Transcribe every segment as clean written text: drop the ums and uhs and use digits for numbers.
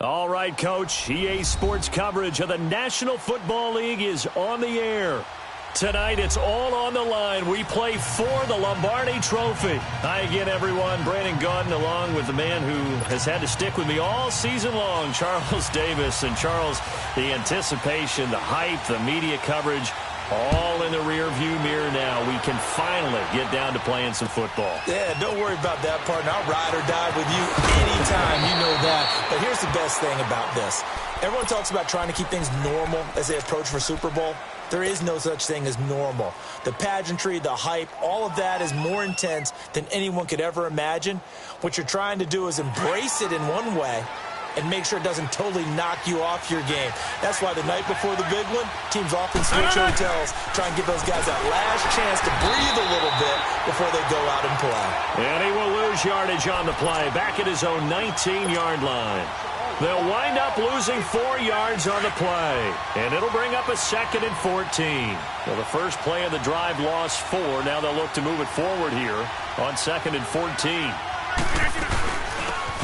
All right, Coach. EA Sports coverage of the National Football League is on the air. Tonight, it's all on the line. We play for the Lombardi Trophy. Hi again, everyone. Brandon Gaudin, along with the man who has had to stick with me all season long, Charles Davis. And Charles, the anticipation, the hype, the media coverage, all in the rear-view mirror now. We can finally get down to playing some football. Yeah, don't worry about that, partner. I'll ride or die with you anytime. You know that. But here's the best thing about this. Everyone talks about trying to keep things normal as they approach for Super Bowl. There is no such thing as normal. The pageantry, the hype, all of that is more intense than anyone could ever imagine. What you're trying to do is embrace it in one way and make sure it doesn't totally knock you off your game. That's why the night before the big one, teams often switch hotels, try and give those guys that last chance to breathe a little bit before they go out and play. And he will lose yardage on the play, back at his own 19-yard line. They'll wind up losing 4 yards on the play, and it'll bring up a 2nd and 14. Well, the first play of the drive lost 4. Now they'll look to move it forward here on 2nd and 14.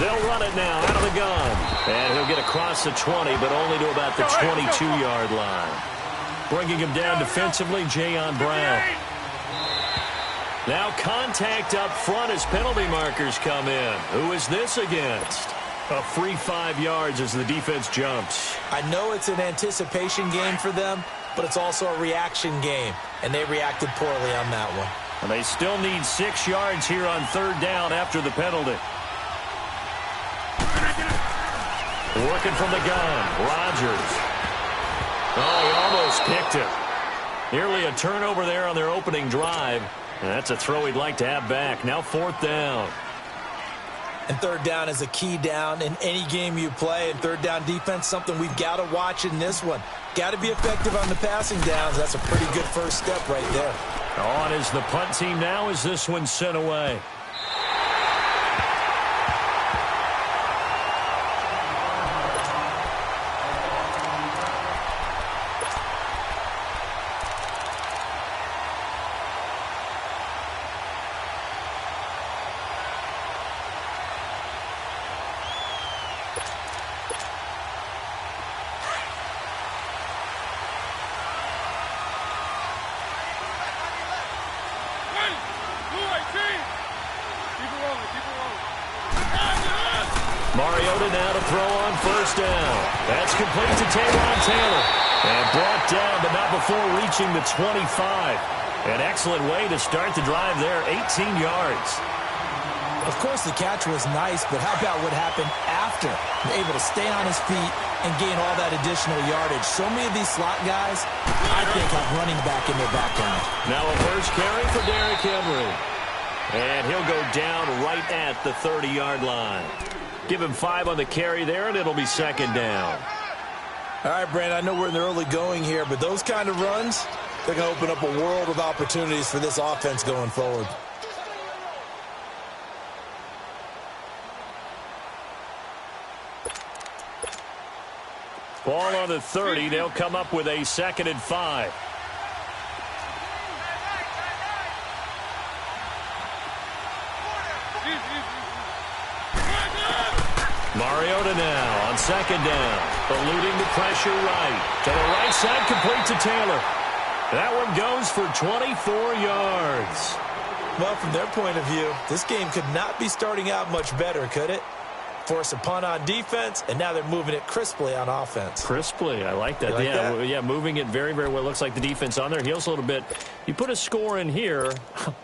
They'll run it now out of the gun. And he'll get across the 20, but only to about the 22-yard line. Bringing him down defensively, Jayon Brown. Now contact up front as penalty markers come in. Who is this against? A free 5 yards as the defense jumps. I know it's an anticipation game for them, but it's also a reaction game, and they reacted poorly on that one. And they still need 6 yards here on 3rd down after the penalty. Working from the gun, Rodgers. Oh, he almost picked it. Nearly a turnover there on their opening drive. And that's a throw he'd like to have back. Now 4th down. And 3rd down is a key down in any game you play. And 3rd down defense, something we've got to watch in this one. Got to be effective on the passing downs. That's a pretty good first step right there. On is the punt team now as this one's sent away. Mariota now to throw on 1st down. That's complete to Taylor. And brought down, but not before reaching the 25. An excellent way to start the drive there, 18 yards. Of course, the catch was nice, but how about what happened after? Able to stay on his feet and gain all that additional yardage. So many of these slot guys, I think, have running back in their background. Now a first carry for Derrick Henry. And he'll go down right at the 30-yard line. Give him 5 on the carry there, and it'll be 2nd down. All right, Brandon, I know we're in the early going here, but those kind of runs, they're going to open up a world of opportunities for this offense going forward. Ball on the 30. They'll come up with a 2nd and 5. Mariota now on 2nd down. Eluding the pressure right. To the right side, complete to Taylor. That one goes for 24 yards. Well, from their point of view, this game could not be starting out much better, could it? Force a punt on defense, and now they're moving it crisply on offense. Crisply, I like that. Yeah, moving it very, very well. Looks like the defense on their heels a little bit. You put a score in here,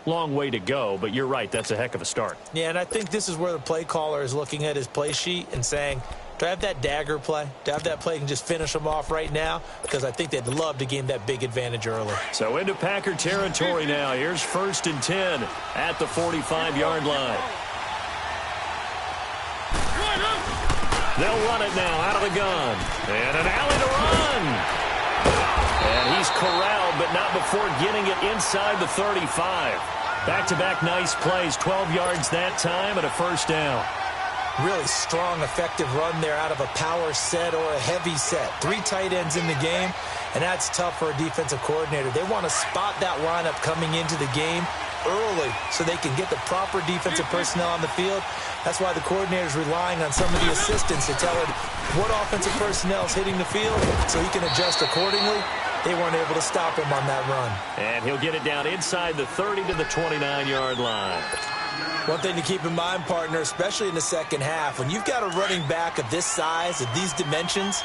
long way to go, but you're right, that's a heck of a start. Yeah, and I think this is where the play caller is looking at his play sheet and saying, do I have that dagger play? Do I have that play and just finish them off right now? Because I think they'd love to gain that big advantage early. So into Packer territory now. Here's 1st and 10 at the 45-yard line. They'll run it now out of the gun. And an alley to run. And he's corralled, but not before getting it inside the 35. Back-to-back nice plays. 12 yards that time and a 1st down. Really strong, effective run there out of a power set or a heavy set. 3 tight ends in the game, and that's tough for a defensive coordinator. They want to spot that lineup coming into the game early so they can get the proper defensive personnel on the field. That's why the coordinator is relying on some of the assistants to tell him what offensive personnel is hitting the field so he can adjust accordingly. They weren't able to stop him on that run. And he'll get it down inside the 30 to the 29-yard line. One thing to keep in mind, partner, especially in the second half, when you've got a running back of this size, of these dimensions,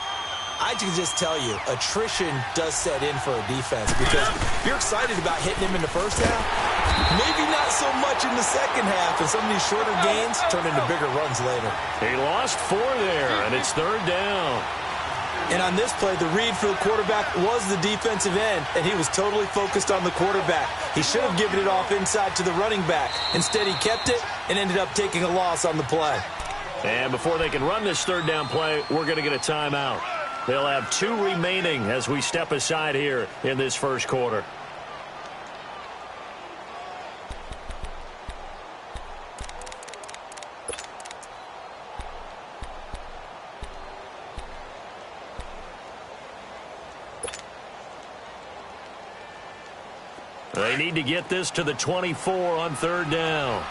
I can just tell you, attrition does set in for a defense because you're excited about hitting him in the first half. Maybe not so much in the second half, and some of these shorter gains turn into bigger runs later. He lost 4 there, and it's 3rd down. And on this play, the read for the quarterback was the defensive end, and he was totally focused on the quarterback. He should have given it off inside to the running back. Instead, he kept it and ended up taking a loss on the play. And before they can run this 3rd down play, we're going to get a timeout. They'll have 2 remaining as we step aside here in this first quarter. They need to get this to the 24 on 3rd down.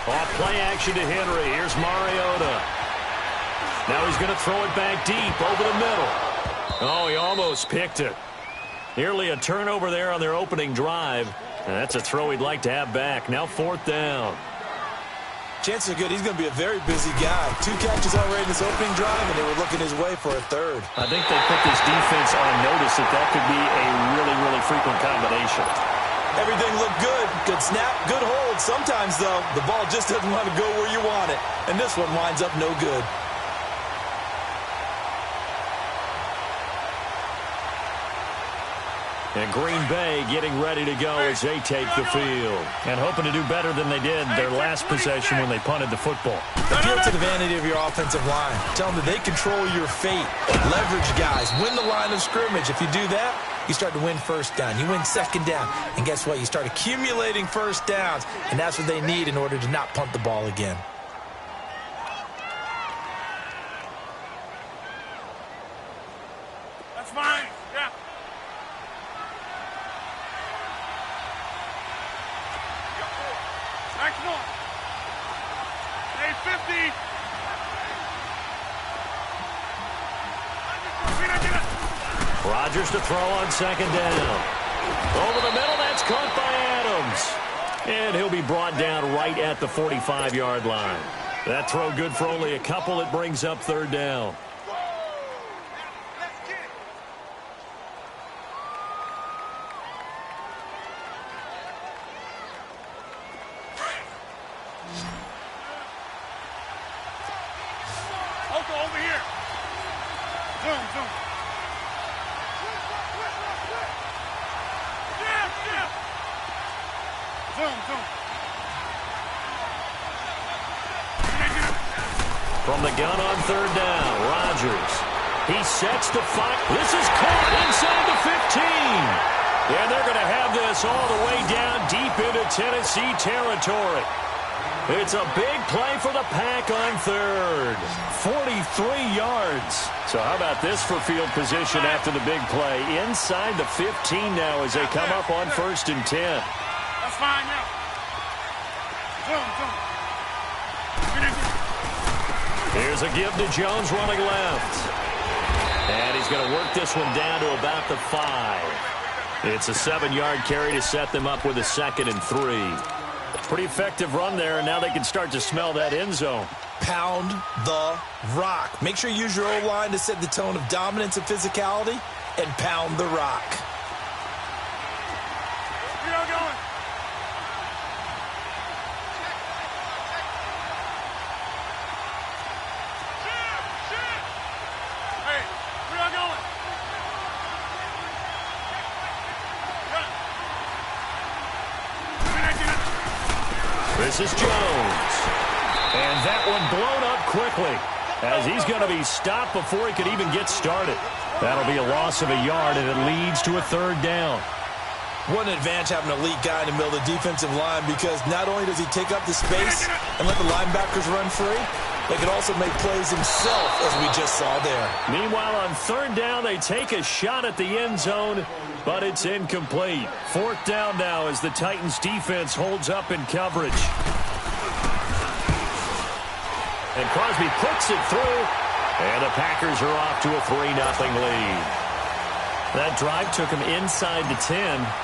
Off play action to Henry. Here's Mariota. Now he's going to throw it back deep over the middle. Oh, he almost picked it. Nearly a turnover there on their opening drive. And that's a throw he'd like to have back. Now 4th down. Chances are good he's going to be a very busy guy. 2 catches already in this opening drive, and they were looking his way for a 3rd. I think they put this defense on notice that could be a really, really frequent combination. Everything looked good. Good snap, good hold. Sometimes, though, the ball just doesn't want to go where you want it. And this one winds up no good. And Green Bay getting ready to go as they take the field. And hoping to do better than they did their last possession when they punted the football. Appeal to the vanity of your offensive line. Tell them that they control your fate. Leverage guys. Win the line of scrimmage. If you do that, you start to win 1st down. You win 2nd down. And guess what? You start accumulating 1st downs. And that's what they need in order to not punt the ball again. That's fine. Yeah. Next one. Hey, 50. Rodgers to throw on 2nd down. Over the middle, that's caught by Adams. And he'll be brought down right at the 45-yard line. That throw good for only a couple. It brings up 3rd down. Over here. Zoom, zoom. Yeah. Zoom, zoom. From the gun on 3rd down, Rodgers. He sets the fight. This is caught inside the 15. And they're going to have this all the way down deep into Tennessee territory. It's a big play for the Pack on 3rd. 43 yards. So how about this for field position after the big play? Inside the 15 now as they come up on 1st and 10. That's fine now. Zoom, zoom. Here's a give to Jones running left. And he's going to work this one down to about the 5. It's a 7-yard carry to set them up with a 2nd and 3. Pretty effective run there, and now they can start to smell that end zone. Pound the rock. Make sure you use your O-line to set the tone of dominance and physicality, and pound the rock. Where y'all going? Hey, where y'all going? This is Jones. And that one blown up quickly as he's going to be stopped before he could even get started. That'll be a loss of a yard, and it leads to a 3rd down. What an advantage having an elite guy in the middle of the defensive line, because not only does he take up the space and let the linebackers run free, but could also make plays himself, as we just saw there. Meanwhile, on third down, they take a shot at the end zone, but it's incomplete. Fourth down now as the Titans defense holds up in coverage. And Crosby puts it through, and the Packers are off to a 3-0 lead. That drive took him inside the 10.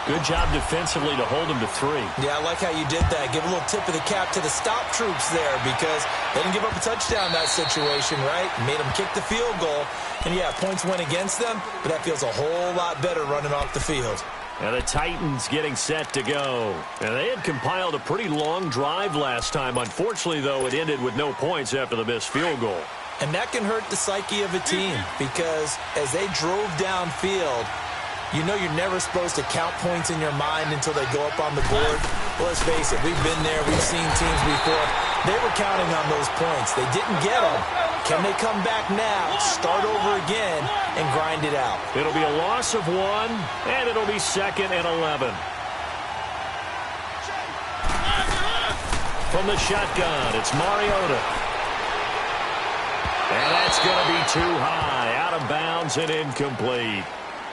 Good job defensively to hold him to 3. Yeah, I like how you did that. Give a little tip of the cap to the stop troops there because they didn't give up a touchdown in that situation, right? Made them kick the field goal. And, yeah, points went against them, but that feels a whole lot better running off the field. And the Titans getting set to go. And they had compiled a pretty long drive last time. Unfortunately, though, it ended with no points after the missed field goal. And that can hurt the psyche of a team because as they drove downfield, you know you're never supposed to count points in your mind until they go up on the board. Well, let's face it, we've been there, we've seen teams before. They were counting on those points. They didn't get them. Can they come back now, start over again, and grind it out? It'll be a loss of 1, and it'll be 2nd and 11. From the shotgun, it's Mariota. And that's going to be too high, out of bounds and incomplete.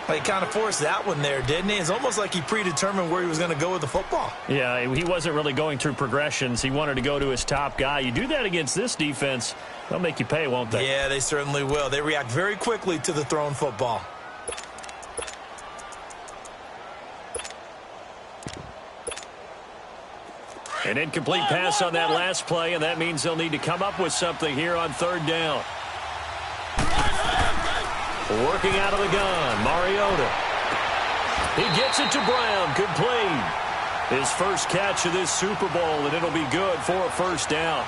Well, he kind of forced that one there, didn't he? It's almost like he predetermined where he was going to go with the football. Yeah, he wasn't really going through progressions. He wanted to go to his top guy. You do that against this defense, they'll make you pay, won't they? Yeah, they certainly will. They react very quickly to the thrown football. An incomplete pass on that last play, and that means they'll need to come up with something here on third down. Working out of the gun, Mariota. He gets it to Brown, complete. His first catch of this Super Bowl, and it'll be good for a first down.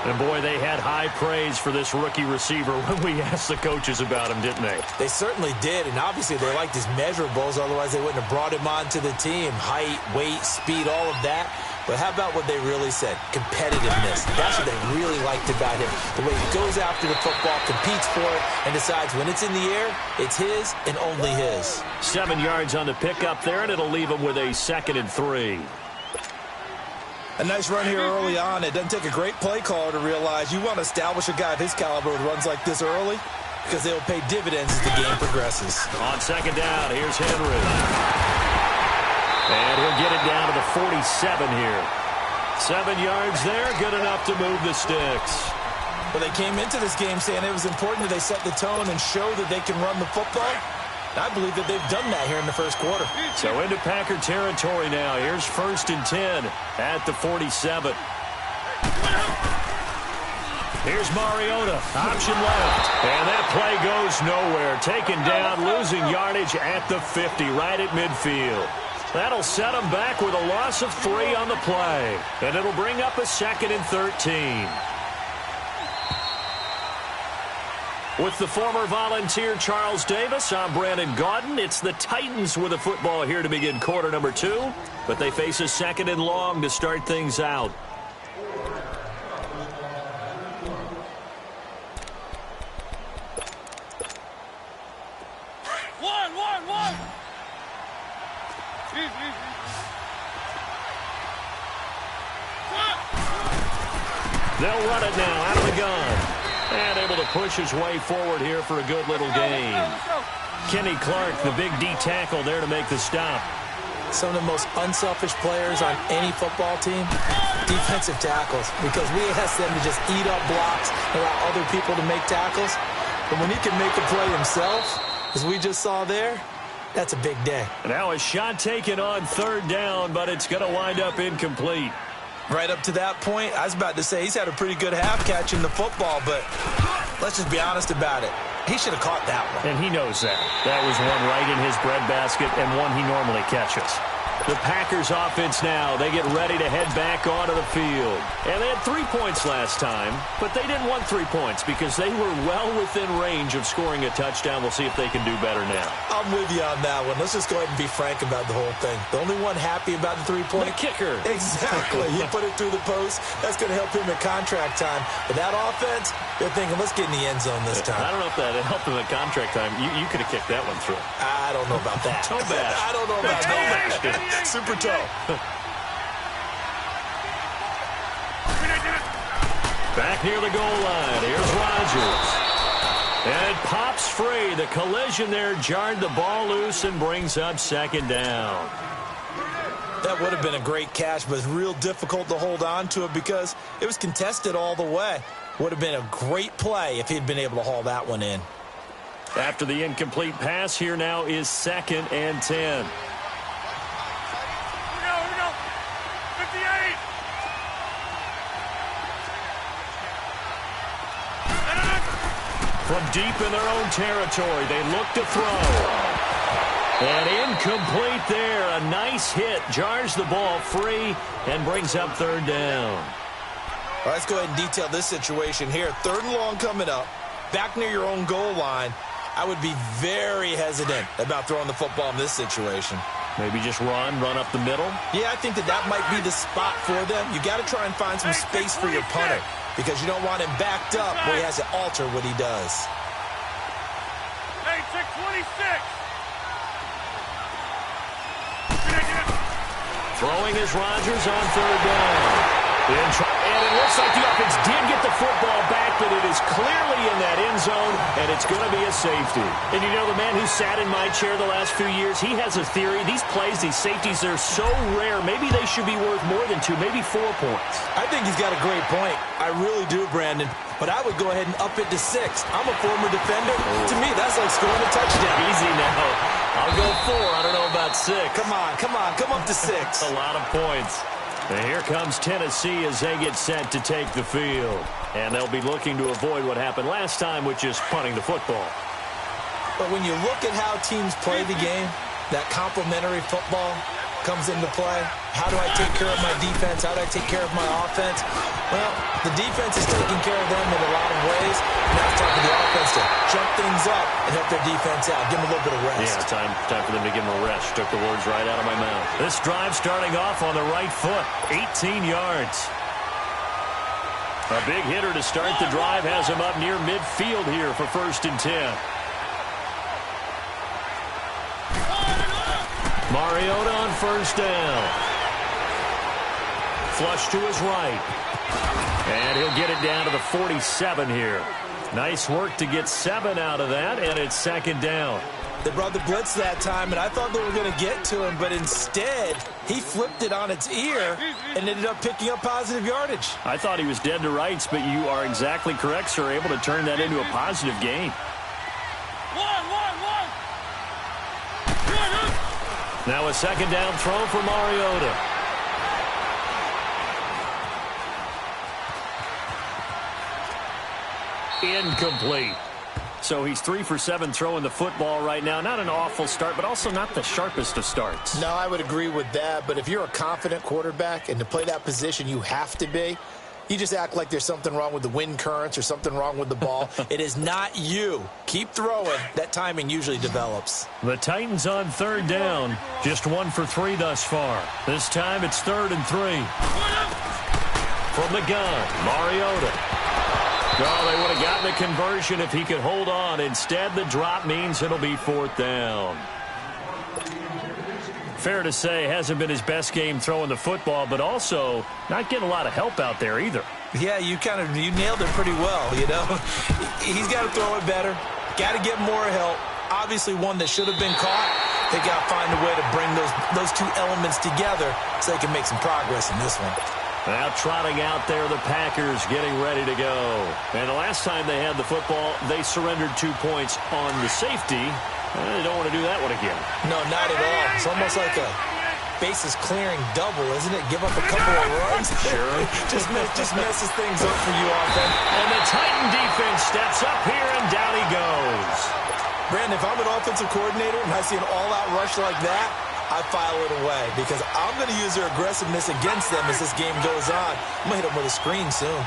And, boy, they had high praise for this rookie receiver when we asked the coaches about him, didn't they? They certainly did, and obviously they liked his measurables, otherwise they wouldn't have brought him onto the team. Height, weight, speed, all of that. But how about what they really said? Competitiveness. That's what they really liked about him. The way he goes after the football, competes for it, and decides when it's in the air, it's his and only his. 7 yards on the pickup there, and it'll leave him with a 2nd and 3. A nice run here early on. It doesn't take a great play caller to realize you want to establish a guy of his caliber who runs like this early because they'll pay dividends as the game progresses. On 2nd down, here's Henry. And he'll get it down to the 47 here. 7 yards there, good enough to move the sticks. Well, they came into this game saying it was important that they set the tone and show that they can run the football. I believe that they've done that here in the first quarter. So into Packer territory now. Here's 1st and 10 at the 47. Here's Mariota, option left. And that play goes nowhere. Taken down, losing yardage at the 50, right at midfield. That'll set them back with a loss of 3 on the play. And it'll bring up a 2nd and 13. With the former Volunteer Charles Davis, I'm Brandon Gaudin. It's the Titans with the football here to begin quarter number 2. But they face a 2nd and long to start things out. One. They'll run it now out of the gun. And able to push his way forward here for a good little gain. Kenny Clark, the big D tackle there to make the stop. Some of the most unselfish players on any football team, defensive tackles, because we ask them to just eat up blocks and allow other people to make tackles. But when he can make a play himself, as we just saw there, that's a big day. Now a shot taken on third down, but it's going to wind up incomplete. Right up to that point, I was about to say he's had a pretty good half catching the football, but let's just be honest about it. He should have caught that one. And he knows that. That was one right in his breadbasket and one he normally catches. The Packers offense now, they get ready to head back onto the field. And they had 3 points last time, but they didn't want 3 points because they were well within range of scoring a touchdown. We'll see if they can do better now. I'm with you on that one. Let's just go ahead and be frank about the whole thing. The only one happy about the 3-point? The kicker. Exactly. He put it through the post. That's going to help him at contract time. But that offense, they're thinking, let's get in the end zone this time. I don't know if that helped him at contract time. You could have kicked that one through. I don't know about that. Toe bash. I don't know about that. Super toe. Back near the goal line. Here's Rodgers. And it pops free. The collision there jarred the ball loose and brings up second down. That would have been a great catch, but it's real difficult to hold on to it because it was contested all the way. Would have been a great play if he'd been able to haul that one in. After the incomplete pass, here now is 2nd and 10. Here we go. 58. From deep in their own territory, they look to throw. And incomplete there. A nice hit. Jars the ball free and brings up 3rd down. All right, let's go ahead and detail this situation here. 3rd and long coming up. Back near your own goal line. I would be very hesitant about throwing the football in this situation. Maybe just run up the middle. Yeah, I think that might be the spot for them. You got to try and find some space for your punter because you don't want him backed up where he has to alter what he does. Hey, check 26. Throwing is Rodgers on 3rd down. And it looks like the offense did get the football back, but it is clearly in that end zone, and it's going to be a safety. And you know, the man who sat in my chair the last few years, he has a theory. These plays, these safeties, they're so rare. Maybe they should be worth more than 2, maybe 4 points. I think he's got a great point. I really do, Brandon. But I would go ahead and up it to 6. I'm a former defender. To me, that's like scoring a touchdown. Easy now. I'll go 4. I don't know about 6. Come on. Come up to 6. A lot of points. And here comes Tennessee as they get set to take the field. And they'll be looking to avoid what happened last time, which is punting the football. But when you look at how teams play the game, that complementary football comes into play. How do I take care of my defense? How do I take care of my offense? Well, the defense is taking care of them in a lot of ways. Now it's time for the offense to jump things up and help their defense out. Give them a little bit of rest. Yeah, time for them to give them a rest. Took the words right out of my mouth. This drive starting off on the right foot. 18 yards. A big hitter to start the drive has him up near midfield here for 1st and 10. Mariota on 1st down. Flush to his right. And he'll get it down to the 47 here. Nice work to get 7 out of that, and it's 2nd down. They brought the blitz that time, and I thought they were going to get to him, but instead, he flipped it on its ear and ended up picking up positive yardage. I thought he was dead to rights, but you are exactly correct, sir. Able to turn that into a positive gain. Now a 2nd down throw for Mariota. Incomplete. So he's 3 for 7 throwing the football right now. Not an awful start, but also not the sharpest of starts. No, I would agree with that. But if you're a confident quarterback and to play that position, you have to be. You just act like there's something wrong with the wind currents or something wrong with the ball. It is not you. Keep throwing. That timing usually develops. The Titans on 3rd down. Just 1 for 3 thus far. This time it's 3rd and 3. From the gun, Mariota. Oh, they would have gotten the conversion if he could hold on. Instead, the drop means it'll be 4th down. Fair to say, hasn't been his best game throwing the football, but also not getting a lot of help out there either. Yeah, you nailed it pretty well, you know. He's got to throw it better. Got to get more help. Obviously one that should have been caught. They got to find a way to bring those 2 elements together so they can make some progress in this one. Now trotting out there, the Packers getting ready to go. And the last time they had the football, they surrendered 2 points on the safety. They don't want to do that one again. No, not at all. It's almost like a bases clearing double, isn't it? Give up a couple of runs. Sure. just messes things up for you often. And the Titan defense steps up here, and down he goes. Brandon, if I'm an offensive coordinator and I see an all-out rush like that, I file it away because I'm going to use their aggressiveness against them as this game goes on. I'm going to hit them with a screen soon.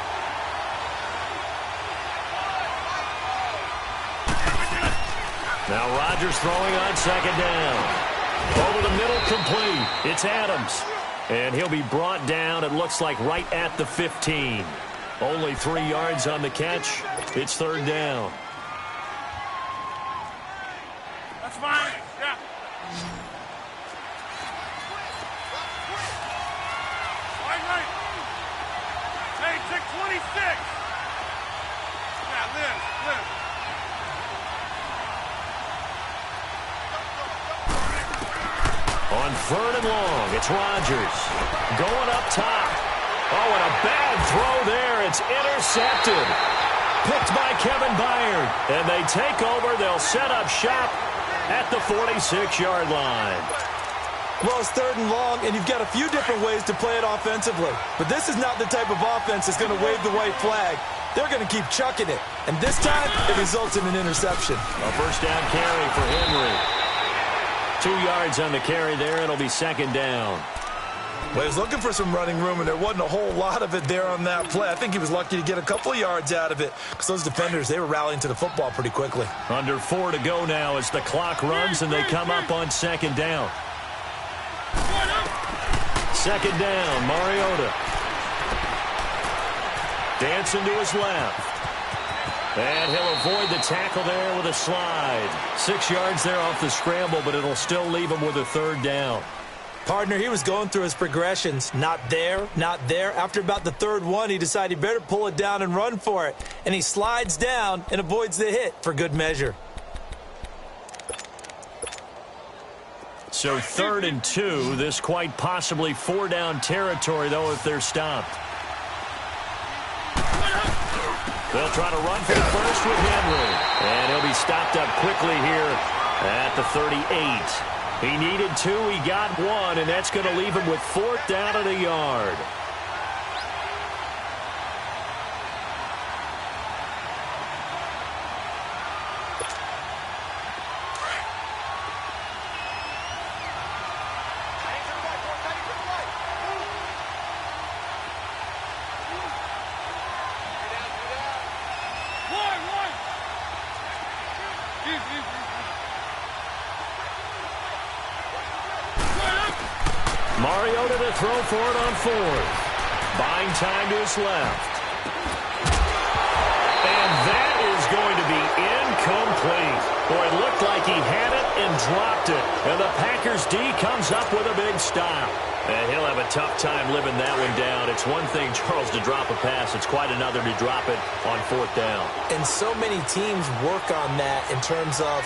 Now Rodgers throwing on 2nd down. Over the middle, complete. It's Adams. And he'll be brought down, it looks like, right at the 15. Only 3 yards on the catch. It's 3rd down. That's fine. Yeah. Right. Hey, check 26. On third and long, it's Rodgers. Going up top. Oh, and a bad throw there. It's intercepted. Picked by Kevin Byard. And they take over. They'll set up shop at the 46-yard line. Well, it's third and long, and you've got a few different ways to play it offensively. But this is not the type of offense that's going to wave the white flag. They're going to keep chucking it. And this time, it results in an interception. A first down carry for Henry. 2 yards on the carry there. It'll be second down. Well, he was looking for some running room, and there wasn't a whole lot of it there on that play. I think he was lucky to get a couple of yards out of it because those defenders, they were rallying to the football pretty quickly. Under 4 to go now as the clock runs, and they come up on second down. Second down, Mariota. Dancing to his left. And he'll avoid the tackle there with a slide. 6 yards there off the scramble, but it'll still leave him with a third down. Partner, he was going through his progressions. Not there, not there. After about the third one, he decided he better pull it down and run for it. And he slides down and avoids the hit for good measure. So 3rd and 2. This quite possibly 4-down territory, though, if they're stopped. They'll try to run for the first with Henry. And he'll be stopped up quickly here at the 38. He needed 2, he got 1, and that's going to leave him with 4th down and a yard. Mariota to throw for it on 4th. Buying time to his left. And that is going to be incomplete. Boy, it looked like he had it and dropped it. And the Packers D comes up with a big stop. And he'll have a tough time living that one down. It's one thing, Charles, to drop a pass. It's quite another to drop it on 4th down. And so many teams work on that in terms of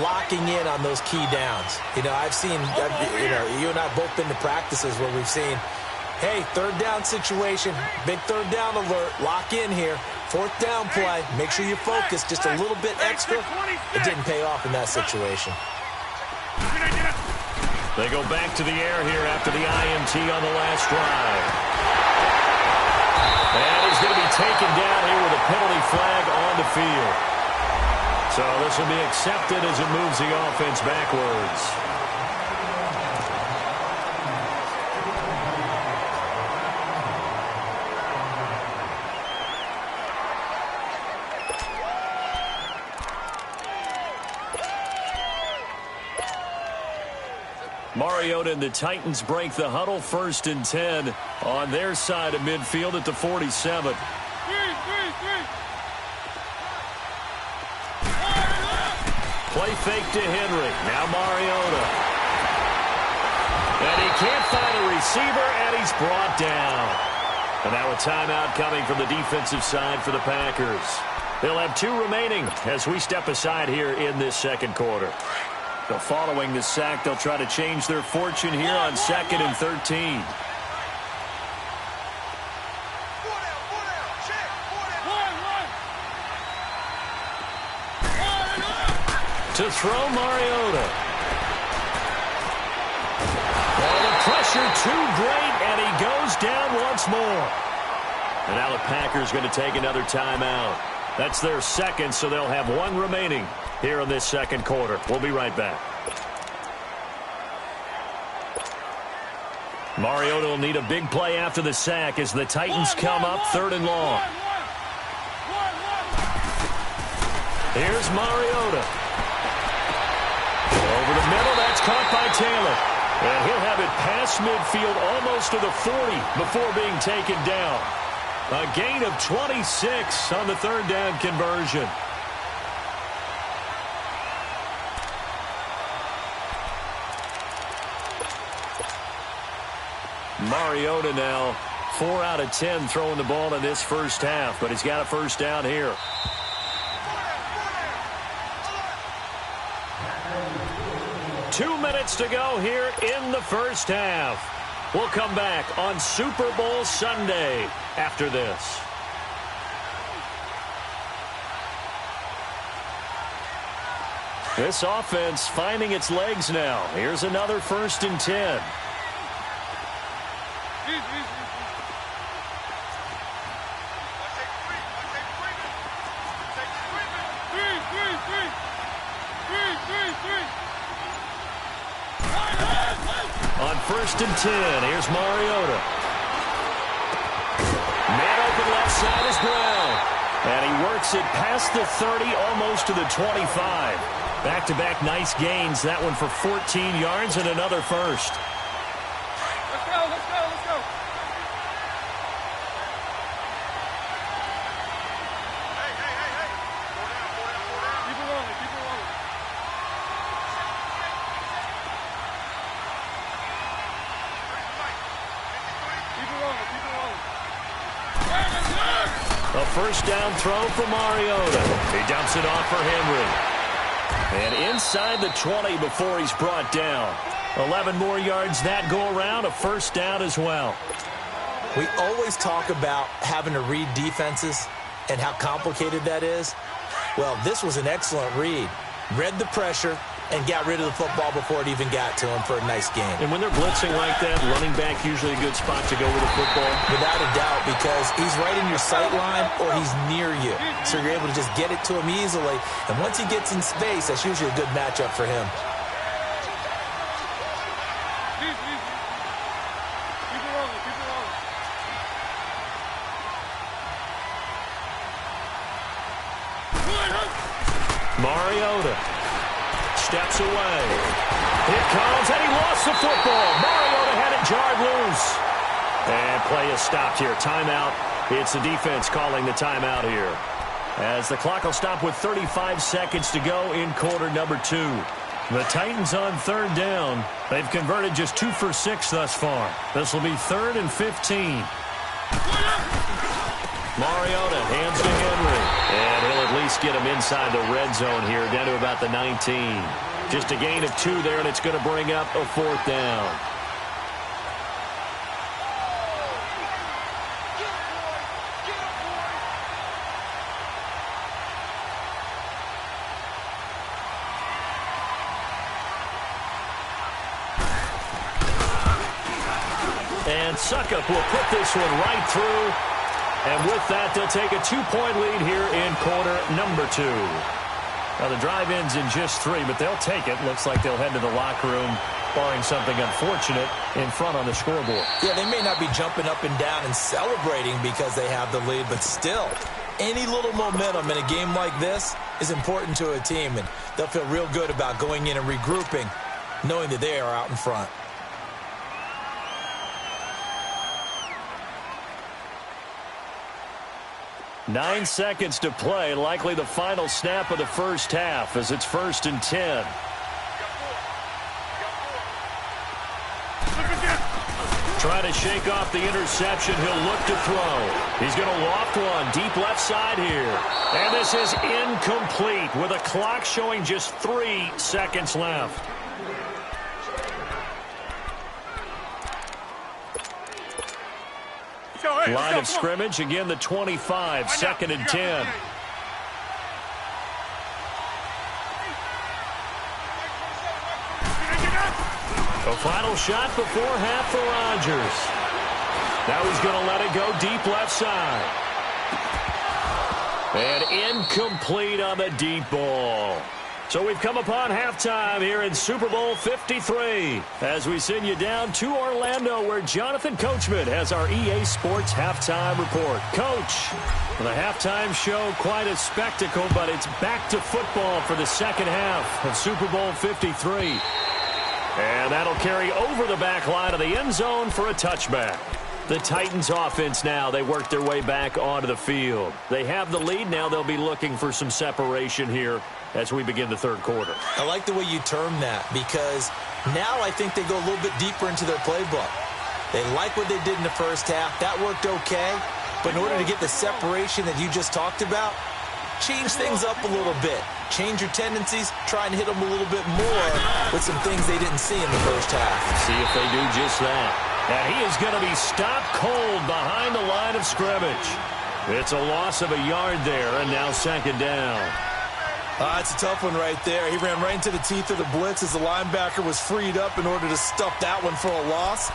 locking in on those key downs. You know, I've seen, you and I have both been to practices where we've seen, hey, third down situation, big third down alert, lock in here, 4th down play, make sure you focus just a little bit extra. It didn't pay off in that situation. They go back to the air here after the INT on the last drive. And he's going to be taken down here with a penalty flag on the field. So this will be accepted as it moves the offense backwards. Mariota and the Titans break the huddle, 1st and 10 on their side of midfield at the 47. Play fake to Henry. Now Mariota. And he can't find a receiver, and he's brought down. And now a timeout coming from the defensive side for the Packers. They'll have 2 remaining as we step aside here in this second quarter. So following the sack, they'll try to change their fortune here on 2nd and 13. To throw Mariota. Well, the pressure too great, and he goes down once more. And now the Packers going to take another timeout. That's their 2nd, so they'll have 1 remaining here in this second quarter. We'll be right back. Mariota will need a big play after the sack as the Titans come up 3rd and long. Here's Mariota. Over the middle, that's caught by Taylor. And he'll have it past midfield almost to the 40 before being taken down. A gain of 26 on the 3rd down conversion. Mariota now 4 out of 10 throwing the ball in this first half, but he's got a first down here. 2 minutes to go here in the first half. We'll come back on Super Bowl Sunday after this. This offense finding its legs now. Here's another 1st and 10. On 1st and 10, here's Mariota. Man open left side is Brown. And he works it past the 30, almost to the 25. Back-to-back nice gains. That one for 14 yards and another first. Let's go, let's go, let's go. Hey, hey, hey, hey. Go down. Keep it rolling, keep it rolling. Keep it rolling, keep it rolling. A 1st down throw for Mariota. He dumps it off for Henry. And inside the 20 before he's brought down. 11 more yards that go around, a 1st down as well. We always talk about having to read defenses and how complicated that is. Well, this was an excellent read. Read the pressure and got rid of the football before it even got to him for a nice game. And when they're blitzing like that, running back usually a good spot to go with the football. Without a doubt, because he's right in your sight line or he's near you. So you're able to just get it to him easily. And once he gets in space, that's usually a good matchup for him. Keep it rolling, keep it rolling. Mariota steps away. Here comes, and he lost the football. Mariota had it jarred loose. And play is stopped here. Timeout. It's the defense calling the timeout here, as the clock will stop with 35 seconds to go in quarter number 2. The Titans on 3rd down. They've converted just 2 for 6 thus far. This will be 3rd and 15. Mariota hands to Henry. And he'll at least get him inside the red zone here, down to about the 19. Just a gain of 2 there, and it's going to bring up a 4th down. And Suckup will put this one right through. And with that, they'll take a 2-point lead here in quarter number 2. Now, the drive ends in just 3, but they'll take it. Looks like they'll head to the locker room, barring something unfortunate, in front on the scoreboard. Yeah, they may not be jumping up and down and celebrating because they have the lead, but still, any little momentum in a game like this is important to a team, and they'll feel real good about going in and regrouping, knowing that they are out in front. Nine seconds to play, likely the final snap of the first half, as it's 1st and 10. Trying to shake off the interception. He'll look to throw. He's going to loft one deep left side here. And this is incomplete with a clock showing just 3 seconds left. Line of scrimmage, again the 25, 2nd and 10. A final shot before half for Rodgers. Now he's going to let it go deep left side. And incomplete on the deep ball. So we've come upon halftime here in Super Bowl 53 as we send you down to Orlando, where Jonathan Coachman has our EA Sports halftime report. Coach, the halftime show, quite a spectacle, but it's back to football for the second half of Super Bowl 53. And that'll carry over the back line of the end zone for a touchback. The Titans offense now, they work their way back onto the field. They have the lead. Now they'll be looking for some separation here as we begin the third quarter. I like the way you term that, because now I think they go a little bit deeper into their playbook. They like what they did in the first half. That worked okay. But in order to get the separation that you just talked about, change things up a little bit. Change your tendencies, try and hit them a little bit more with some things they didn't see in the first half. See if they do just that. And he is going to be stopped cold behind the line of scrimmage. It's a loss of a yard there, and now second down. It's a tough one right there. He ran right into the teeth of the blitz as the linebacker was freed up in order to stuff that one for a loss.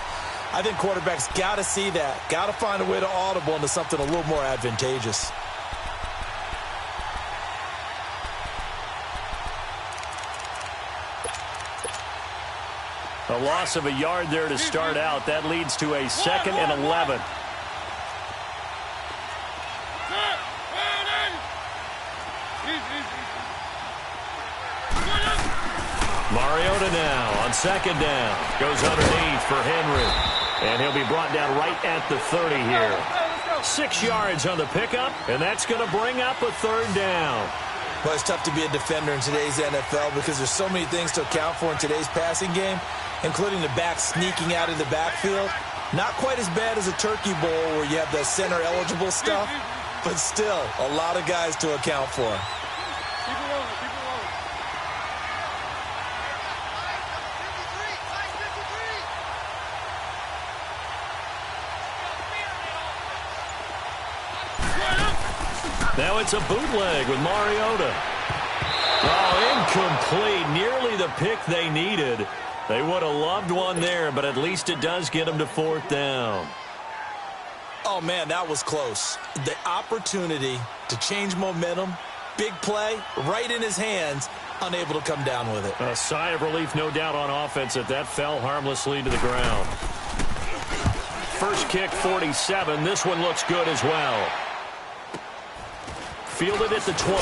I think quarterbacks got to see that. Got to find a way to audible into something a little more advantageous. A loss of a yard there to start out. That leads to a 2nd and 11. Mariota now on second down. Goes underneath for Henry. And he'll be brought down right at the 30 here. 6 yards on the pickup, and that's going to bring up a 3rd down. Well, it's tough to be a defender in today's NFL because there's so many things to account for in today's passing game, including the back sneaking out of the backfield. Not quite as bad as a turkey bowl where you have the center-eligible stuff, but still a lot of guys to account for. Keep it rolling, keep it rolling. Now it's a bootleg with Mariota. Oh, incomplete. Nearly the pick they needed. They would have loved one there, but at least it does get them to 4th down. Oh, man, that was close. The opportunity to change momentum, big play, right in his hands, unable to come down with it. A sigh of relief, no doubt, on offense that fell harmlessly to the ground. First kick, 47. This one looks good as well. Fielded at the 20.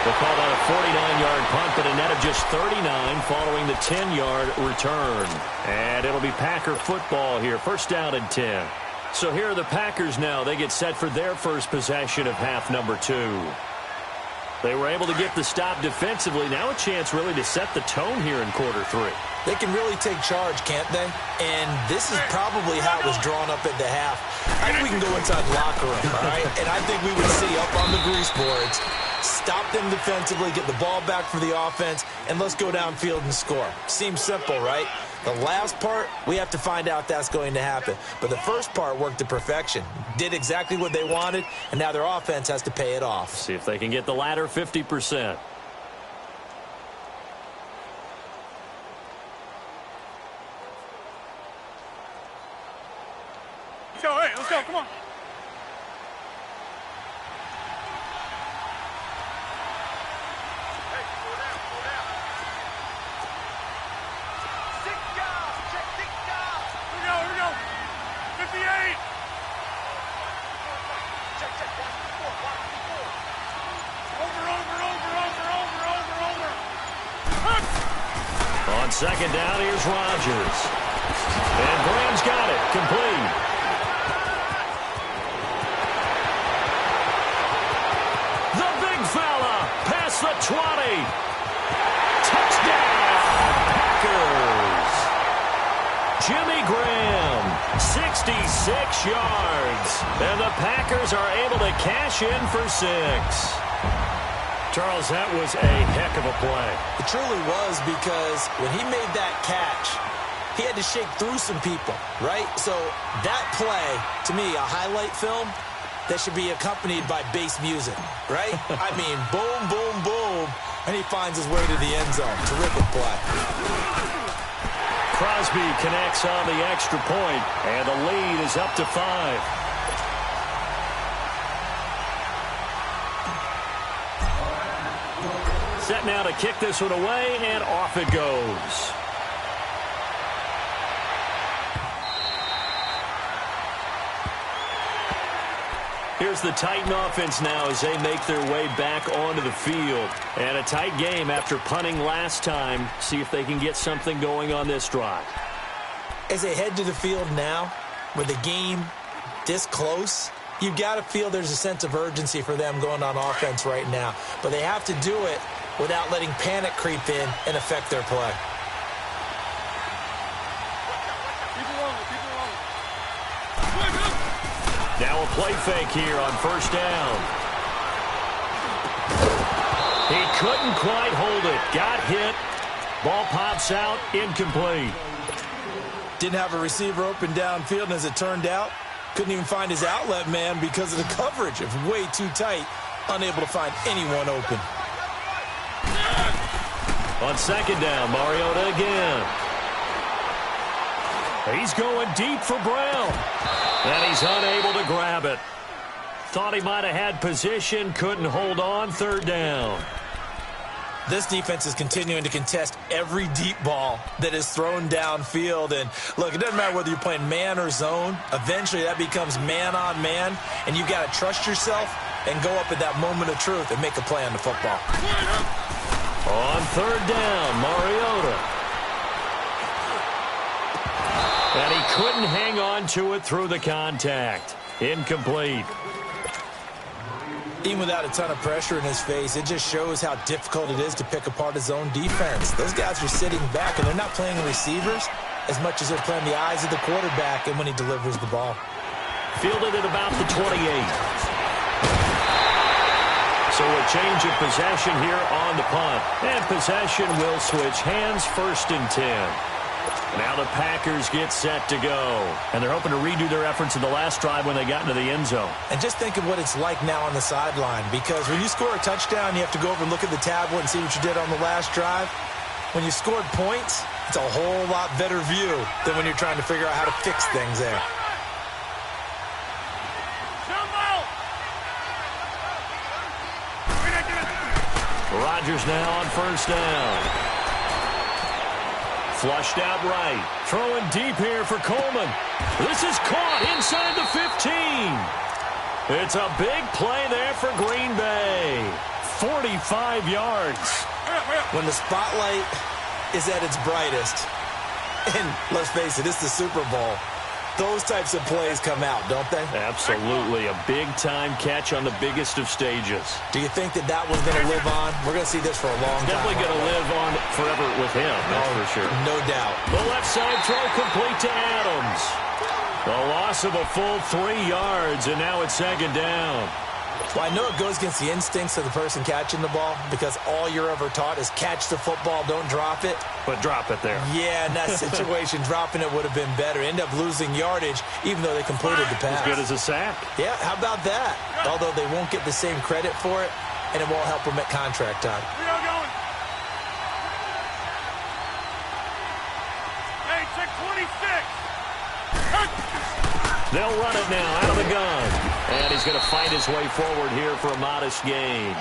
They'll call that a 49-yard punt, but a net of just 39 following the 10-yard return. And it'll be Packer football here. First down and 10. So here are the Packers now. They get set for their first possession of half number 2. They were able to get the stop defensively. Now a chance really to set the tone here in quarter 3. They can really take charge, can't they? And this is probably how it was drawn up at the half. I think we can go inside the locker room, all right? And I think we would see up on the grease boards, stop them defensively, get the ball back for the offense, and let's go downfield and score. Seems simple, right? The last part, we have to find out that's going to happen. But the first part worked to perfection. Did exactly what they wanted, and now their offense has to pay it off. See if they can get the latter 50%. Let's go, hey, let's go, come on. On second down, here's Rodgers. And Graham's got it. Complete. The big fella past the 20. Touchdown, Packers. Jimmy Graham, 66 yards. And the Packers are able to cash in for 6. Charles, that was a heck of a play. It truly was, because when he made that catch, he had to shake through some people, right? So that play, to me, a highlight film that should be accompanied by bass music, right? I mean, boom, boom, boom, and he finds his way to the end zone. Terrific play. Crosby connects on the extra point, and the lead is up to 5. Set now to kick this one away, and off it goes. Here's the Titan offense now as they make their way back onto the field. And a tight game after punting last time. See if they can get something going on this drive. As they head to the field now, with the game this close, you've got to feel there's a sense of urgency for them going on offense right now. But they have to do it without letting panic creep in and affect their play. Now a play fake here on first down. couldn't quite hold it. Got hit. Ball pops out, incomplete. Didn't have a receiver open downfield, and as it turned out, couldn't even find his outlet man because of the coverage. It was way too tight, unable to find anyone open. On second down, Mariota again. He's going deep for Brown. And he's unable to grab it. Thought he might have had position, couldn't hold on, third down. This defense is continuing to contest every deep ball that is thrown downfield. And, look, it doesn't matter whether you're playing man or zone. Eventually, that becomes man on man, and you've got to trust yourself and go up at that moment of truth and make a play on the football. On third down, Mariota. And he couldn't hang on to it through the contact. Incomplete. Even without a ton of pressure in his face, it just shows how difficult it is to pick apart his own defense. Those guys are sitting back, and they're not playing receivers as much as they're playing the eyes of the quarterback and when he delivers the ball. Fielded at about the 28. So a change of possession here on the punt. And possession will switch hands, first and 10. Now the Packers get set to go. And they're hoping to redo their efforts in the last drive when they got into the end zone. And just think of what it's like now on the sideline, because when you score a touchdown, you have to go over and look at the tablet and see what you did on the last drive. When you scored points, it's a whole lot better view than when you're trying to figure out how to fix things there. Rodgers now on first down. Flushed out right. Throwing deep here for Coleman. This is caught inside the 15. It's a big play there for Green Bay. 45 yards. When the spotlight is at its brightest, and let's face it, it's the Super Bowl, those types of plays come out, don't they? Absolutely. A big-time catch on the biggest of stages. Do you think that that was going to live on? We're going to see this for a long time. Definitely going to live on forever with him, that's for sure. No doubt. The left side throw complete to Adams. The loss of a full 3 yards, and now it's second down. Well, I know it goes against the instincts of the person catching the ball, because all you're ever taught is catch the football, don't drop it. But drop it there. Yeah, in that situation, dropping it would have been better. End up losing yardage, even though they completed the pass. As good as a sack. Yeah, how about that? Although they won't get the same credit for it, and it won't help them at contract time. Hey, check 26. They'll run it now out of the gun. And he's going to fight his way forward here for a modest gain.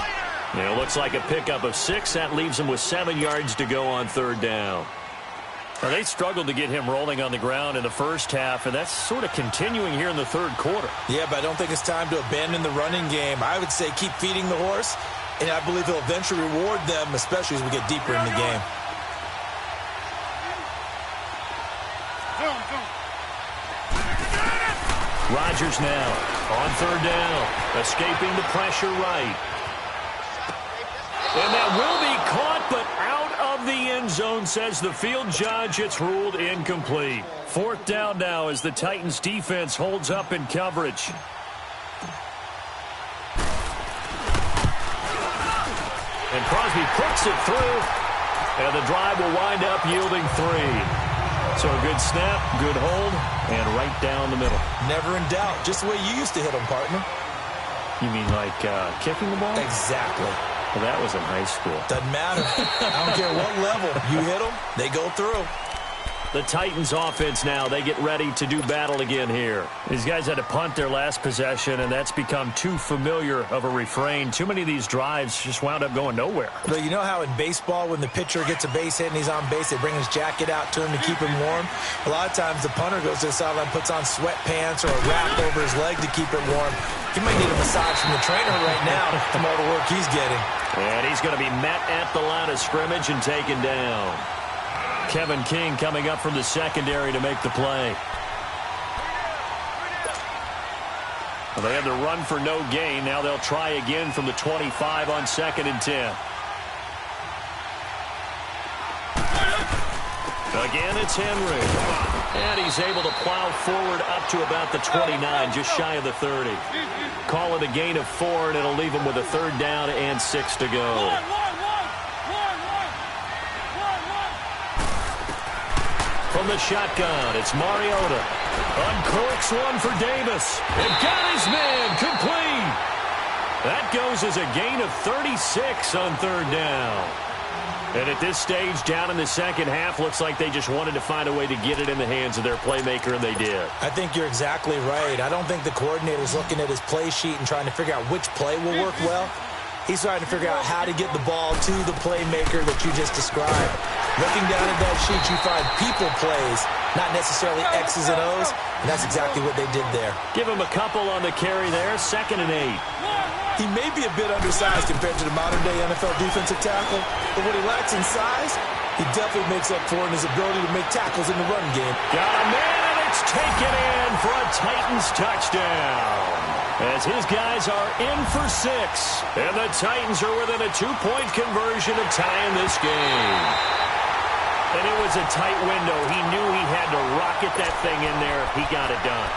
It looks like a pickup of 6. That leaves him with 7 yards to go on third down. Now, they struggled to get him rolling on the ground in the first half, and that's sort of continuing here in the third quarter. Yeah, but I don't think it's time to abandon the running game. I would say keep feeding the horse, and I believe he'll eventually reward them, especially as we get deeper in the game. Rodgers now on third down, escaping the pressure right. And that will be caught, but out of the end zone, says the field judge. It's ruled incomplete. Fourth down now as the Titans defense holds up in coverage. And Crosby puts it through, and the drive will wind up yielding 3. So a good snap, good hold, and right down the middle. Never in doubt. Just the way you used to hit them, partner. You mean like kicking the ball? Exactly. Well, that was in high school. Doesn't matter. I don't care what level. You hit them, they go through. The Titans offense now, they get ready to do battle again here. These guys had to punt their last possession, and that's become too familiar of a refrain. Too many of these drives just wound up going nowhere. But you know how in baseball, when the pitcher gets a base hit and he's on base, they bring his jacket out to him to keep him warm? A lot of times the punter goes to the sideline, puts on sweatpants or a wrap over his leg to keep it warm. He might need a massage from the trainer right now from all the work he's getting. And he's going to be met at the line of scrimmage and taken down. Kevin King coming up from the secondary to make the play. Well, they had the run for no gain. Now they'll try again from the 25 on second and 10. Again, it's Henry. And he's able to plow forward up to about the 29, just shy of the 30. Call it a gain of 4, and it'll leave him with a third down and 6 to go. From the shotgun, it's Mariota. Uncorks one for Davis. And got his man complete. That goes as a gain of 36 on third down. And at this stage, down in the second half, looks like they just wanted to find a way to get it in the hands of their playmaker, and they did. I think you're exactly right. I don't think the coordinator's looking at his play sheet and trying to figure out which play will work well. He's trying to figure out how to get the ball to the playmaker that you just described. Looking down at that sheet, you find people plays, not necessarily X's and O's, and that's exactly what they did there. Give him a couple on the carry there, 2nd and 8. He may be a bit undersized compared to the modern-day NFL defensive tackle, but what he lacks in size, he definitely makes up for in his ability to make tackles in the run game. Got a man, and it's taken in for a Titans touchdown. As his guys are in for 6, and the Titans are within a 2-point conversion of tying this game. And it was a tight window. He knew he had to rocket that thing in there. He got it done.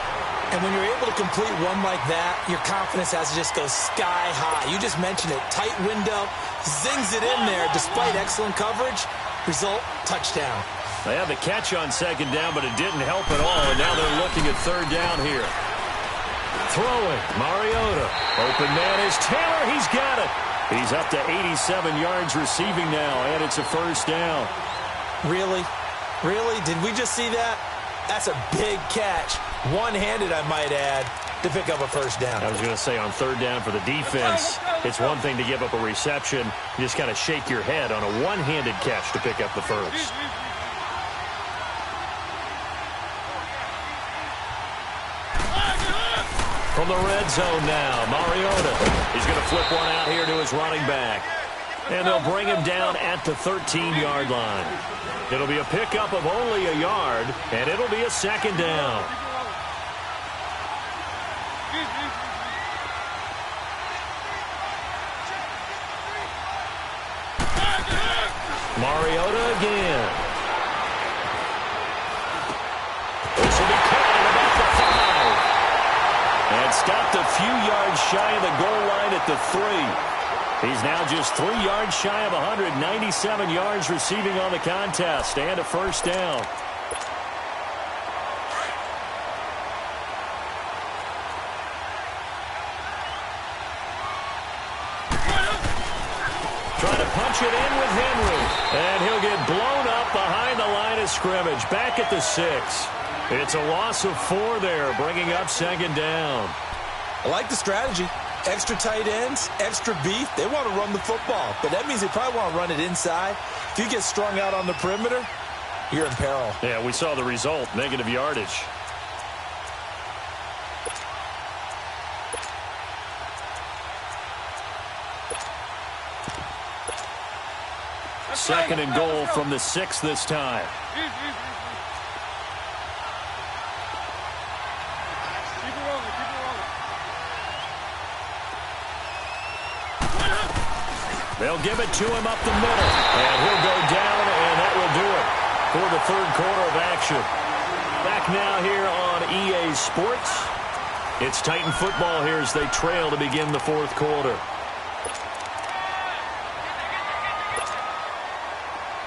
And when you're able to complete one like that, your confidence has to just go sky high. You just mentioned it. Tight window, zings it in there despite excellent coverage. Result, touchdown. They had the catch on 2nd down, but it didn't help at all. And now they're looking at 3rd down here. Throwing, Mariota. Open man is Taylor. He's got it. He's up to 87 yards receiving now, and it's a 1st down. Really? Really? Did we just see that? That's a big catch. One-handed, I might add, to pick up a 1st down. I was going to say, on 3rd down for the defense, it's one thing to give up a reception. You just kind of shake your head on a one-handed catch to pick up the 1st. From the red zone now, Mariota. He's going to flip one out here to his running back. And they'll bring him down at the 13-yard line. It'll be a pickup of only a yard, and it'll be a 2nd down. Mariota again. This will be caught at about the 5. And stopped a few yards shy of the goal line at the 3. He's now just 3 yards shy of 197 yards receiving on the contest, and a 1st down. Trying to punch it in with Henry, and he'll get blown up behind the line of scrimmage, back at the 6. It's a loss of 4 there, bringing up 2nd down. I like the strategy. Extra tight ends, extra beef. They want to run the football, but that means they probably want to run it inside. If you get strung out on the perimeter, you're in peril. Yeah, we saw the result, negative yardage. Second and goal from the 6 this time. They'll give it to him up the middle, and he'll go down, and that will do it for the 3rd quarter of action. Back now here on EA Sports. It's Titan football here as they trail to begin the 4th quarter.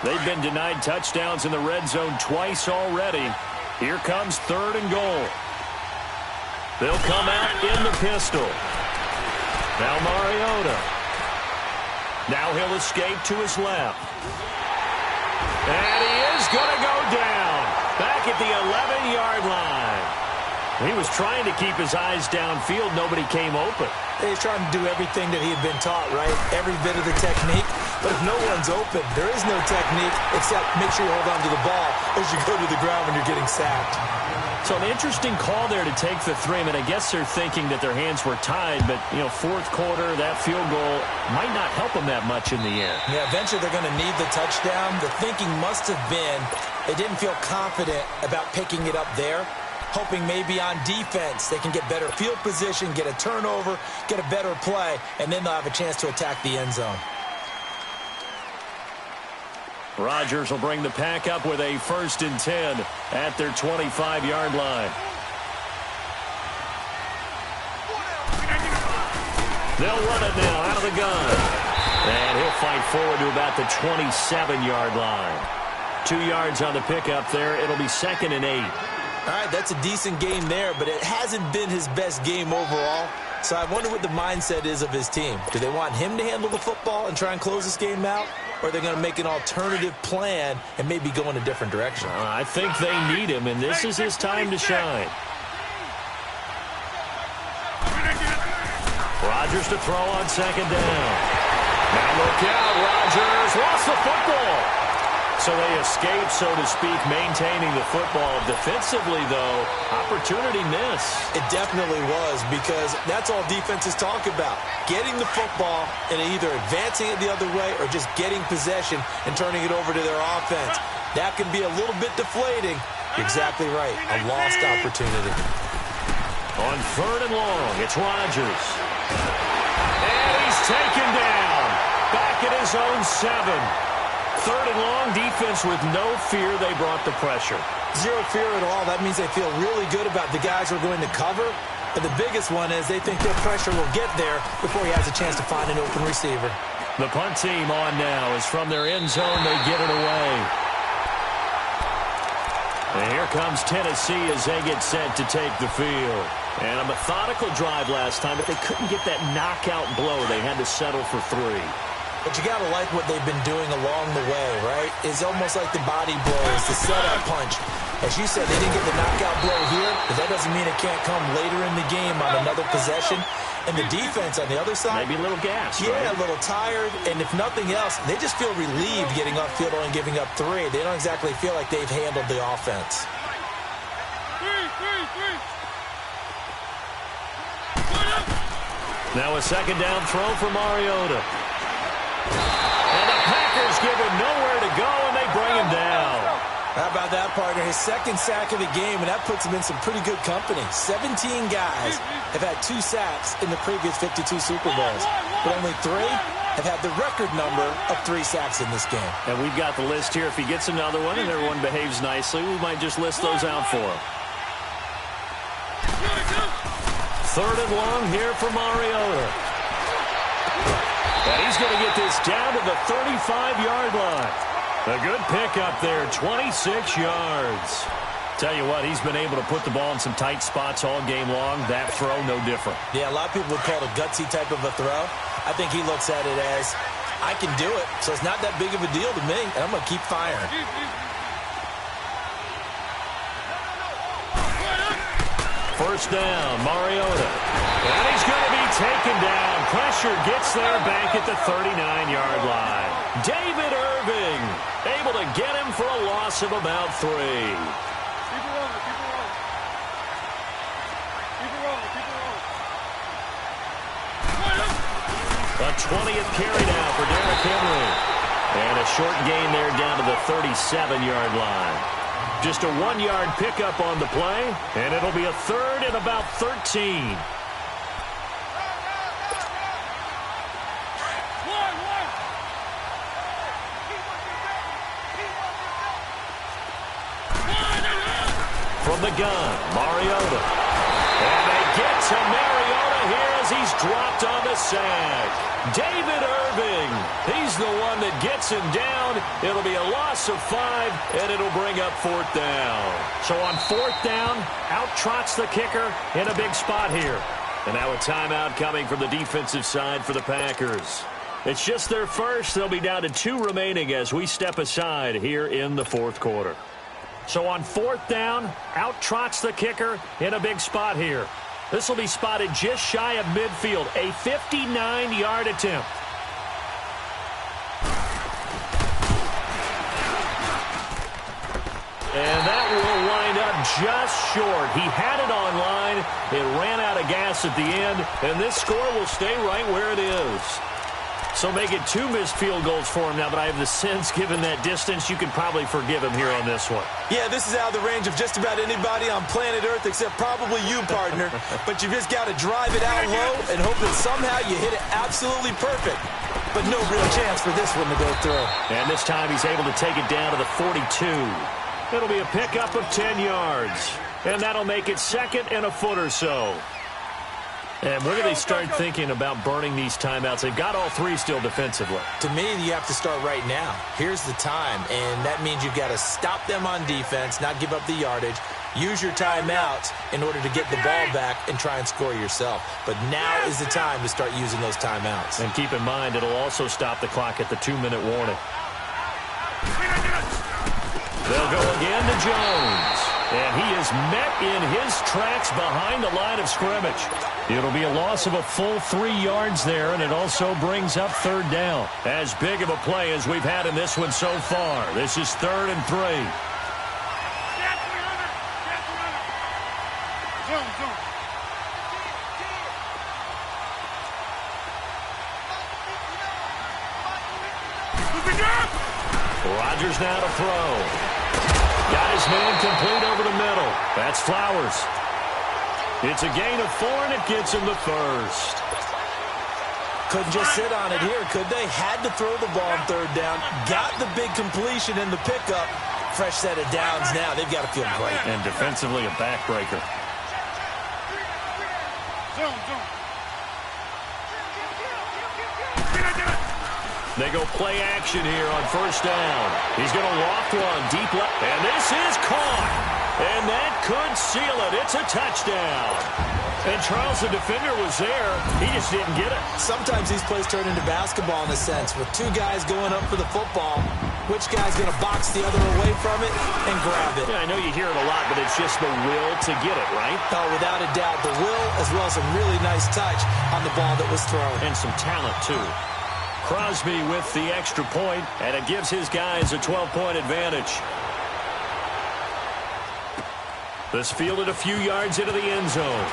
They've been denied touchdowns in the red zone twice already. Here comes 3rd and goal. They'll come out in the pistol. Now Mariota. Now he'll escape to his left. And he is going to go down. Back at the 11-yard line. He was trying to keep his eyes downfield. Nobody came open. He's trying to do everything that he had been taught, right? Every bit of the technique. But if no one's open, there is no technique except make sure you hold on to the ball as you go to the ground when you're getting sacked. So an interesting call there to take the 3. I mean, I guess they're thinking that their hands were tied, but, you know, 4th quarter, that field goal might not help them that much in the end. Yeah, eventually they're going to need the touchdown. The thinking must have been they didn't feel confident about picking it up there, hoping maybe on defense they can get better field position, get a turnover, get a better play, and then they'll have a chance to attack the end zone. Rodgers will bring the pack up with a 1st and 10 at their 25-yard line. They'll run it now out of the gun. And he'll fight forward to about the 27-yard line. 2 yards on the pickup there. It'll be 2nd and 8. All right, that's a decent game there, but it hasn't been his best game overall. So I wonder what the mindset is of his team. Do they want him to handle the football and try and close this game out? Or are they going to make an alternative plan and maybe go in a different direction? I think they need him, and this is his time to shine. Rodgers to throw on 2nd down. Now look out, Rodgers lost the football. So they escape, so to speak, maintaining the football. Defensively, though, opportunity miss. It definitely was, because that's all defenses talk about. Getting the football and either advancing it the other way or just getting possession and turning it over to their offense. That can be a little bit deflating. You're exactly right. A lost opportunity. On 3rd and long, it's Rodgers. And he's taken down. Back at his own 7. 3rd and long, defense with no fear. They brought the pressure. Zero fear at all. That means they feel really good about the guys who are going to cover. But the biggest one is they think their pressure will get there before he has a chance to find an open receiver. The punt team on now is from their end zone. They get it away. And here comes Tennessee as they get set to take the field. And a methodical drive last time, but they couldn't get that knockout blow. They had to settle for 3. But you got to like what they've been doing along the way, right? It's almost like the body blows, the setup punch. As you said, they didn't get the knockout blow here, but that doesn't mean it can't come later in the game on another possession. And the defense on the other side, maybe a little gas. Yeah, right? A little tired. And if nothing else, they just feel relieved getting upfield and giving up 3. They don't exactly feel like they've handled the offense. Now a 2nd down throw for Mariota. And the Packers give him nowhere to go, and they bring him down. How about that, partner? His 2nd sack of the game, and that puts him in some pretty good company. 17 guys have had 2 sacks in the previous 52 Super Bowls, but only 3 have had the record number of 3 sacks in this game. And we've got the list here. If he gets another one and everyone behaves nicely, we might just list those out for him. 3rd and long here for Mariota. And he's going to get this down to the 35-yard line. A good pickup there, 26 yards. Tell you what, he's been able to put the ball in some tight spots all game long. That throw, no different. Yeah, a lot of people would call it a gutsy type of a throw. I think he looks at it as, I can do it, so it's not that big of a deal to me, and I'm going to keep firing. First down, Mariota. And he's going to be taken down. Pressure gets there back at the 39-yard line. David Irving able to get him for a loss of about 3. Keep it rolling, keep it rolling. Keep it rolling, keep it rolling. A 20th carry now for Derrick Henry. And a short gain there down to the 37-yard line. Just a 1-yard pickup on the play, and it'll be a 3rd and about 13. From the gun, Mariota. And they get to Mariota here as he's dropped on the sack. David Irving, he's the one that gets him down. It'll be a loss of 5, and it'll bring up 4th down. So on 4th down, out trots the kicker in a big spot here. And now a timeout coming from the defensive side for the Packers. It's just their first. They'll be down to 2 remaining as we step aside here in the 4th quarter. So on 4th down, out trots the kicker in a big spot here. This will be spotted just shy of midfield, a 59-yard attempt. And that will wind up just short. He had it on line. It ran out of gas at the end, and this score will stay right where it is. So make it 2 missed field goals for him now, but I have the sense, given that distance, you can probably forgive him here on this one. Yeah, this is out of the range of just about anybody on planet Earth except probably you, partner. But you just got to drive it out low and hope that somehow you hit it absolutely perfect. But no real chance for this one to go through. And this time he's able to take it down to the 42. It'll be a pickup of 10 yards. And that'll make it 2nd and a foot or so. And when do they start thinking about burning these timeouts? They've got all three still defensively. To me, you have to start right now. Here's the time, and that means you've got to stop them on defense, not give up the yardage, use your timeouts in order to get the ball back and try and score yourself. But now is the time to start using those timeouts. And keep in mind, it'll also stop the clock at the 2-minute warning. They'll go again to Jones. And he is met in his tracks behind the line of scrimmage. It'll be a loss of a full 3 yards there, and it also brings up 3rd down. As big of a play as we've had in this one so far. This is 3rd and 3. Rodgers now to throw. Got his man complete over the middle. That's Flowers. It's a gain of 4, and it gets him the first. Couldn't just sit on it here, could they? Had to throw the ball on 3rd down. Got the big completion in the pickup. Fresh set of downs now. They've got to feel great. And defensively, a backbreaker. They go play action here on 1st down. He's going to loft one deep left. And this is caught. And that could seal it. It's a touchdown. And Charles, the defender, was there. He just didn't get it. Sometimes these plays turn into basketball in a sense. With 2 guys going up for the football, which guy's going to box the other away from it and grab it? Yeah, I know you hear it a lot, but it's just the will to get it, right? Oh, without a doubt. The will as well as a really nice touch on the ball that was thrown. And some talent, too. Crosby with the extra point, and it gives his guys a 12-point advantage. This fielded a few yards into the end zone.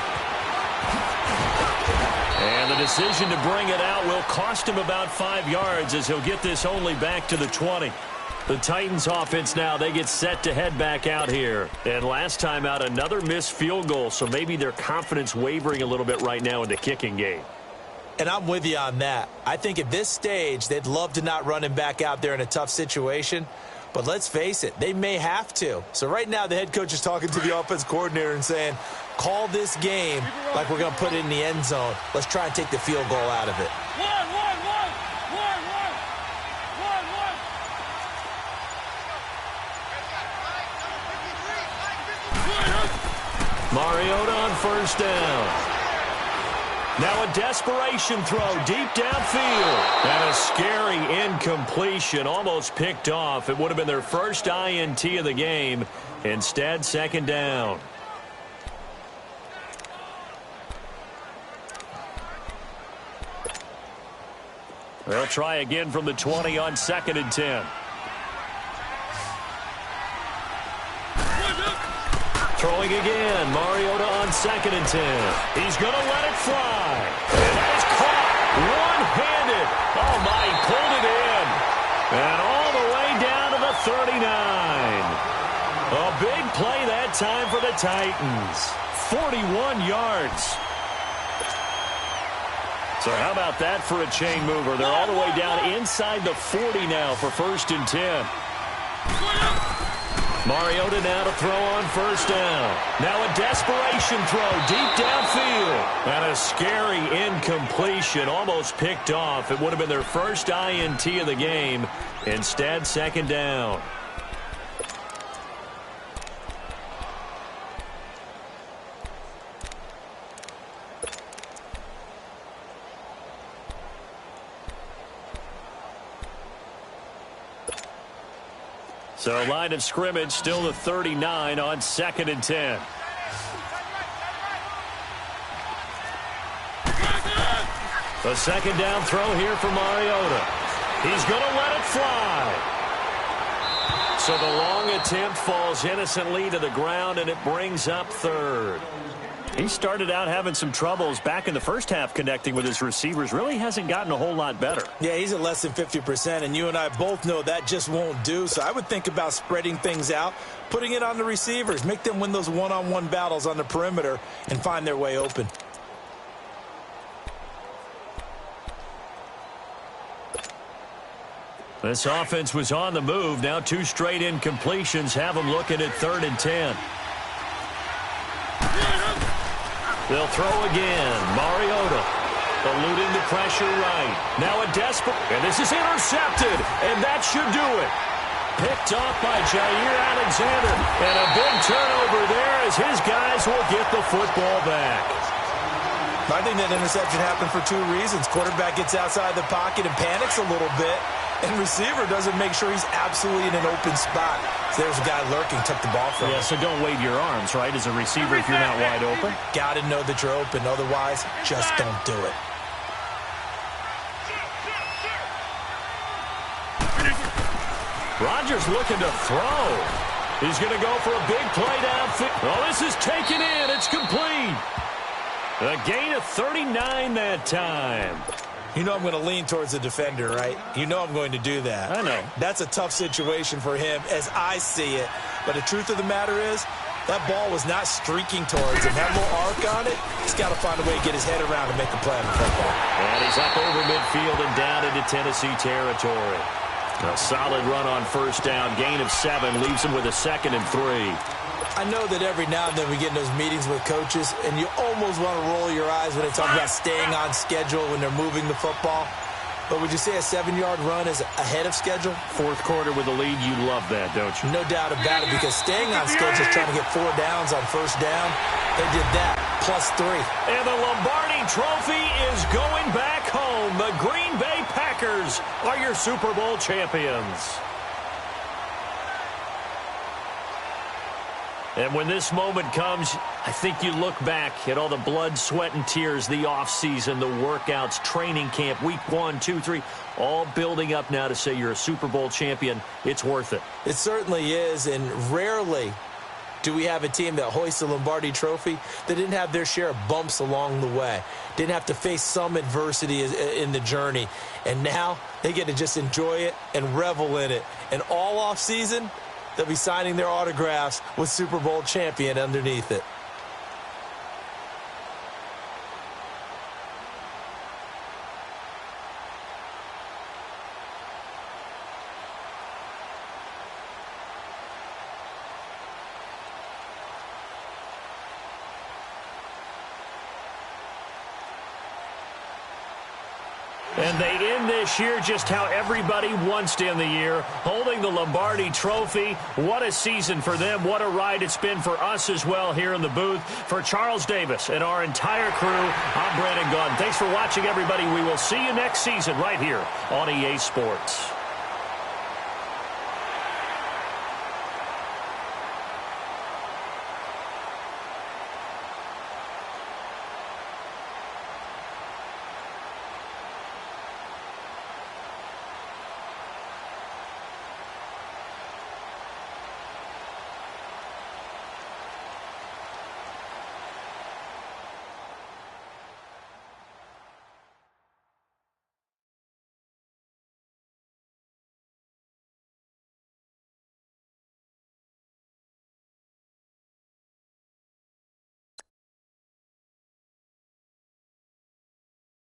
And the decision to bring it out will cost him about 5 yards as he'll get this only back to the 20. The Titans offense now, they get set to head back out here. And last time out, another missed field goal, so maybe their confidence wavering a little bit right now in the kicking game. And I'm with you on that. I think at this stage, they'd love to not run him back out there in a tough situation. But let's face it, they may have to. So right now, the head coach is talking to the offense coordinator and saying, call this game like we're going to put it in the end zone. Let's try and take the field goal out of it. Mariota on 1st down. Now a desperation throw deep downfield. And a scary incompletion, almost picked off. It would have been their first INT of the game. Instead, 2nd down. They'll try again from the 20 on 2nd and 10. Throwing again. Mariota on 2nd and 10. He's going to let it fly. And that is caught one-handed. Oh, my, he pulled it in. And all the way down to the 39. A big play that time for the Titans. 41 yards. So how about that for a chain mover? They're all the way down inside the 40 now for 1st and 10. Mariota now to throw on 1st down. Now a desperation throw deep downfield. And a scary incompletion, almost picked off. It would have been their first INT of the game. Instead, 2nd down. So line of scrimmage still the 39 on 2nd and 10. The 2nd down throw here for Mariota. He's going to let it fly. So the long attempt falls innocently to the ground, and it brings up 3rd. He started out having some troubles back in the first half connecting with his receivers. Really hasn't gotten a whole lot better. Yeah, he's at less than 50%, and you and I both know that just won't do. So I would think about spreading things out, putting it on the receivers, make them win those one-on-one battles on the perimeter and find their way open. This offense was on the move. Now 2 straight incompletions have them looking at 3rd and 10. They'll throw again. Mariota eluding the pressure right. Now a desperate, and this is intercepted, and that should do it. Picked off by Jair Alexander, and a big turnover there as his guys will get the football back. I think that interception happened for two reasons. Quarterback gets outside the pocket and panics a little bit, and receiver doesn't make sure he's absolutely in an open spot. So there's a guy lurking, took the ball from him. Yeah, so don't wave your arms, right, as a receiver if you're not wide open. Got to know that you're open. Otherwise, just don't do it. Rodgers looking to throw. He's going to go for a big play downfield. Oh, this is taken in. It's complete. A gain of 39 that time. You know I'm going to lean towards the defender, right? You know I'm going to do that. I know. That's a tough situation for him as I see it. But the truth of the matter is, that ball was not streaking towards him. That little arc on it, he's got to find a way to get his head around and make the play on the football. And he's up over midfield and down into Tennessee territory. A solid run on first down. Gain of 7 leaves him with a 2nd and 3. I know that every now and then we get in those meetings with coaches, and you almost want to roll your eyes when they talk about staying on schedule when they're moving the football. But would you say a 7-yard run is ahead of schedule? Fourth quarter with a lead, you love that, don't you? No doubt about it, because staying on schedule is trying to get 4 downs on first down. They did that, +3. And the Lombardi Trophy is going back home. The Green Bay Packers are your Super Bowl champions. And when this moment comes, I think you look back at all the blood, sweat, and tears, the offseason, the workouts, training camp, week 1, 2, 3, all building up now to say you're a Super Bowl champion. It's worth it. It certainly is, and rarely do we have a team that hoists the Lombardi Trophy that didn't have their share of bumps along the way, didn't have to face some adversity in the journey, and now they get to just enjoy it and revel in it. And all offseason, they'll be signing their autographs with Super Bowl champion underneath it. And they end this year just how everybody wants to end the year, holding the Lombardi Trophy. What a season for them. What a ride it's been for us as well here in the booth. For Charles Davis and our entire crew, I'm Brandon Gunn. Thanks for watching, everybody. We will see you next season right here on EA Sports.